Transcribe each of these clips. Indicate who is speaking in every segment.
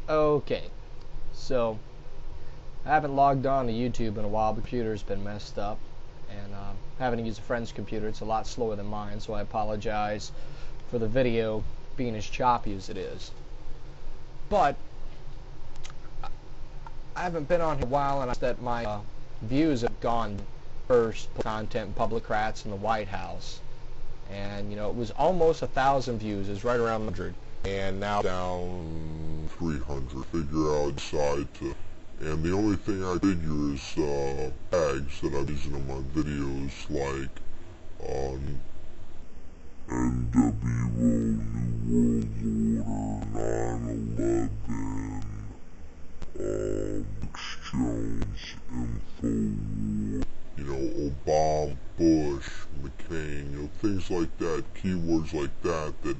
Speaker 1: Okay, so I haven't logged on to YouTube in a while. The computer's been messed up, and having to use a friend's computer. It's a lot slower than mine, so I apologize for the video being as choppy as it is. But I haven't been on here in a while, and I noticed that my views have gone first content public rats in the White House, and it was almost 1,000 views. It was right around 100, and now down 300. Figure out decide to. And the only thing I figure is tags that I'm using in my videos, like on NWO, New World Order, 9/11, Jones, Infowars, Obama, Bush, McCain, things like that, keywords like that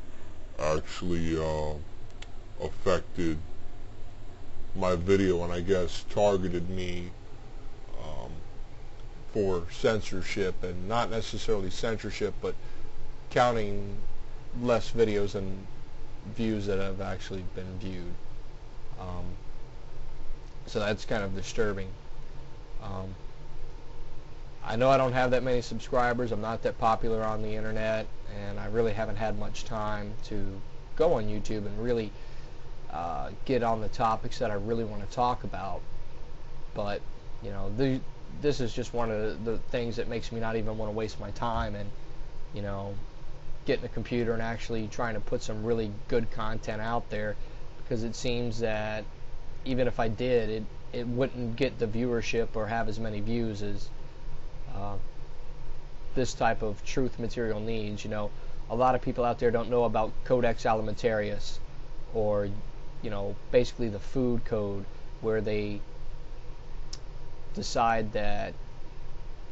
Speaker 1: actually affected my video, and I guess targeted me for censorship, and not necessarily censorship, but counting less videos and views that have actually been viewed. So that's kind of disturbing. I know I don't have that many subscribers. I'm not that popular on the internet, and I really haven't had much time to go on YouTube and really get on the topics that I really want to talk about. But this is just one of the things that makes me not even want to waste my time and getting a computer and actually trying to put some really good content out there, because it seems that even if I did, it wouldn't get the viewership or have as many views as this type of truth material needs. A lot of people out there don't know about Codex Alimentarius, or basically the food code, where they decide that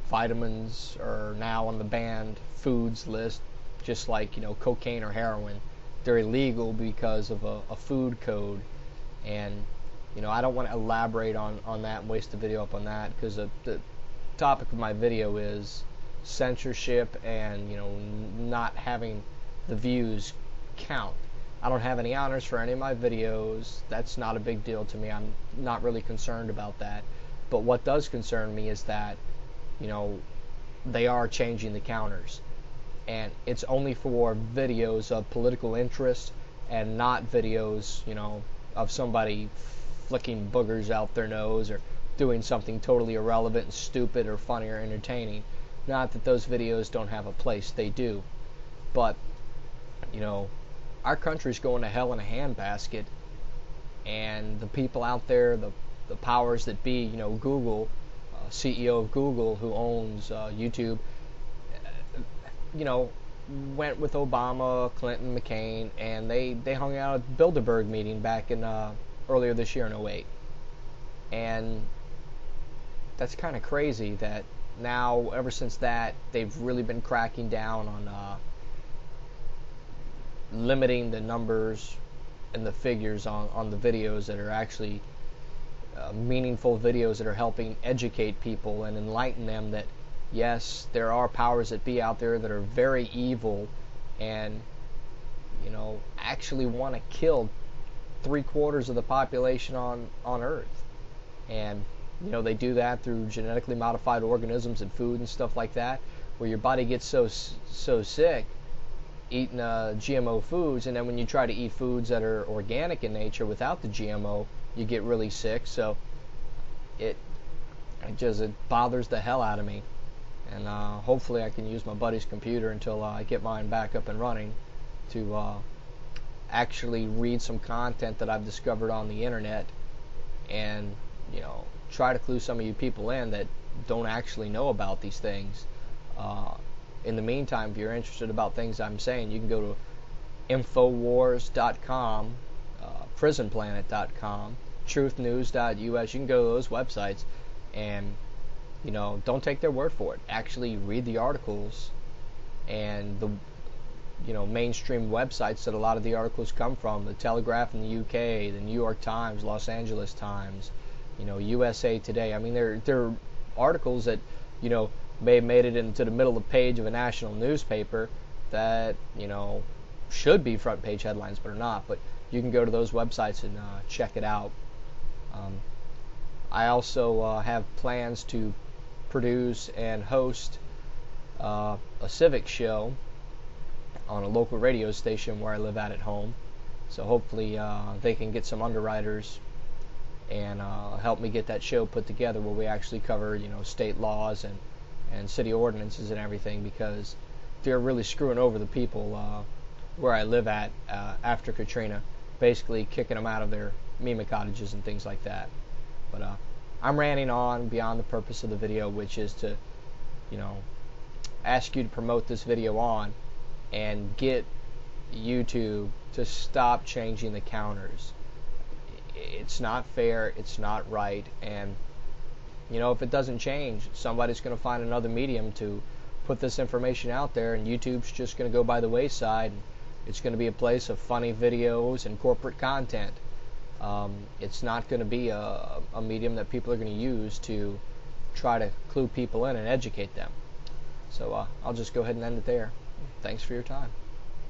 Speaker 1: vitamins are now on the banned foods list, just like cocaine or heroin. They're illegal because of a food code. And I don't want to elaborate on that and waste the video up on that, because the topic of my video is censorship and not having the views count. I don't have any honors for any of my videos. That's not a big deal to me. I'm not really concerned about that. But what does concern me is that they are changing the counters, and it's only for videos of political interest, and not videos of somebody flicking boogers out their nose or doing something totally irrelevant and stupid or funny or entertaining. Not that those videos don't have a place, they do. But our country's going to hell in a handbasket, and the people out there, the powers that be, Google, CEO of Google, who owns YouTube, went with Obama, Clinton, McCain, and they hung out at the Bilderberg meeting back in earlier this year in 2008. And that's kind of crazy that now, ever since that, they've really been cracking down on limiting the numbers and the figures on the videos that are actually meaningful videos that are helping educate people and enlighten them that yes, there are powers that be out there that are very evil and actually want to kill 3/4 of the population on Earth. And they do that through genetically modified organisms and food and stuff like that, where your body gets so sick eating GMO foods, and then when you try to eat foods that are organic in nature without the GMO, you get really sick. So it bothers the hell out of me. And hopefully I can use my buddy's computer until I get mine back up and running to actually read some content that I've discovered on the internet, and try to clue some of you people in that don't actually know about these things. In the meantime, if you're interested about things I'm saying, you can go to Infowars.com, PrisonPlanet.com, TruthNews.us. You can go to those websites and don't take their word for it. Actually read the articles and the mainstream websites that a lot of the articles come from. The Telegraph in the UK, the New York Times, Los Angeles Times, USA Today. I mean, they're articles that may have made it into the middle of the page of a national newspaper that should be front page headlines, but are not. But you can go to those websites and check it out. I also have plans to produce and host a civic show on a local radio station where I live at home. So hopefully they can get some underwriters and help me get that show put together where we actually cover, state laws and city ordinances and everything, because they're really screwing over the people where I live at after Katrina, basically kicking them out of their MEMA cottages and things like that. But I'm ranting on beyond the purpose of the video, which is to, ask you to promote this video on and get YouTube to stop changing the counters. It's not fair, it's not right, and if it doesn't change, somebody's going to find another medium to put this information out there, and YouTube's just going to go by the wayside. It's going to be a place of funny videos and corporate content. It's not going to be a medium that people are going to use to try to clue people in and educate them. So I'll just go ahead and end it there. Thanks for your time.